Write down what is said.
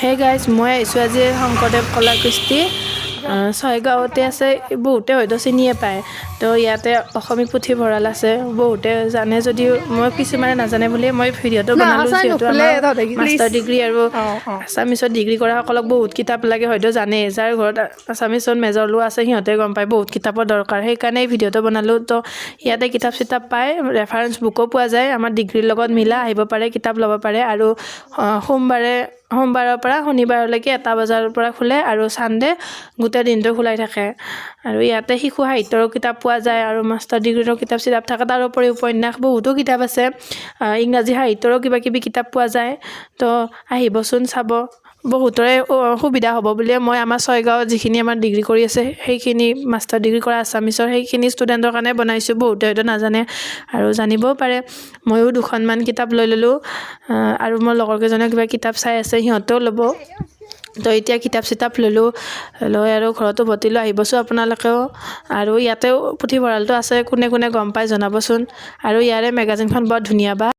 Hey guys, মই আহিছোঁ আজি শংকৰদেৱ কলা কৃষ্টি ছয়গাঁৱতে আছে বহুতে হয়তো চিনিয়ে পায় তো ইয়াতে অসমীয়া পুথিভঁৰাল আছে বহুতে জানে যদিও মই কিছুমানে নাজানে বুলি মই ভিডিঅ'টো বনালোঁ যিহেতু আমাৰ মাষ্টাৰ ডিগ্ৰী আৰু আছামিছত ডিগ্ৰী কৰা সকলক বহুত কিতাপ লাগে হয়তো জানে যাৰ ঘৰত আছামিছত মেজৰ লোৱা আছে সিহঁতে গম পায় বহুত কিতাপৰ দৰকাৰ সেইকাৰণে এই ভিডিঅ'টো বনালোঁ তো ইয়াতে কিতাপ চিতাপ পায় ৰেফাৰেঞ্চ বুকো পোৱা যায় আমাৰ ডিগ্ৰীৰ লগত মিলা আহিব পাৰে কিতাপ ল'ব পাৰে আৰু সোমবাৰৰ পৰা শনিবাৰলৈকে 1টা বজাৰ পৰা খোলে আৰু সানডে গোটেই দিনটো খোলাই থাকে আৰু ইয়াতে শিশু সাহিত্যৰ কিতাপ পোৱা যায় আৰু মাষ্টাৰ ডিগ্ৰীৰ কিতাপ চিতাপ থাকে তাৰ উপৰি উপন্যাস বহুতো কিতাপ আছে ইংৰাজী সাহিত্যৰো কিবা কিবি কিতাপ পোৱা যায় তো আহিবচোন চাব বহুতৰে সুবিধা হ'ব বুলি মই আমাৰ ছয়গাঁৱত যিখিনি আমাৰ ডিগ্ৰী কৰি আছে সেইখিনি মাষ্টাৰ ডিগ্ৰী কৰা আছামিছৰ সেইখিনি ষ্টুডেণ্টৰ কাৰণে বনাইছোঁ বহুতে হয়তো নাজানে আৰু জানিবও পাৰে ময়ো দুখনমান কিতাপ লৈ ল'লোঁ আৰু মোৰ লগৰ কেইজনে কিবা কিতাপ চাই আছে সিহঁতেও ল'ব তো এতিয়া কিতাপ চিতাপ ল'লোঁ লৈ আৰু ঘৰতো ভৰ্তিলৈ আহিবচোন আপোনালোকেও আৰু ইয়াতেও পুথিভঁৰালটো আছে কোনে কোনে গম পায় জনাবচোন আৰু ইয়াৰে মেগাজিনখন বৰ ধুনীয়া বা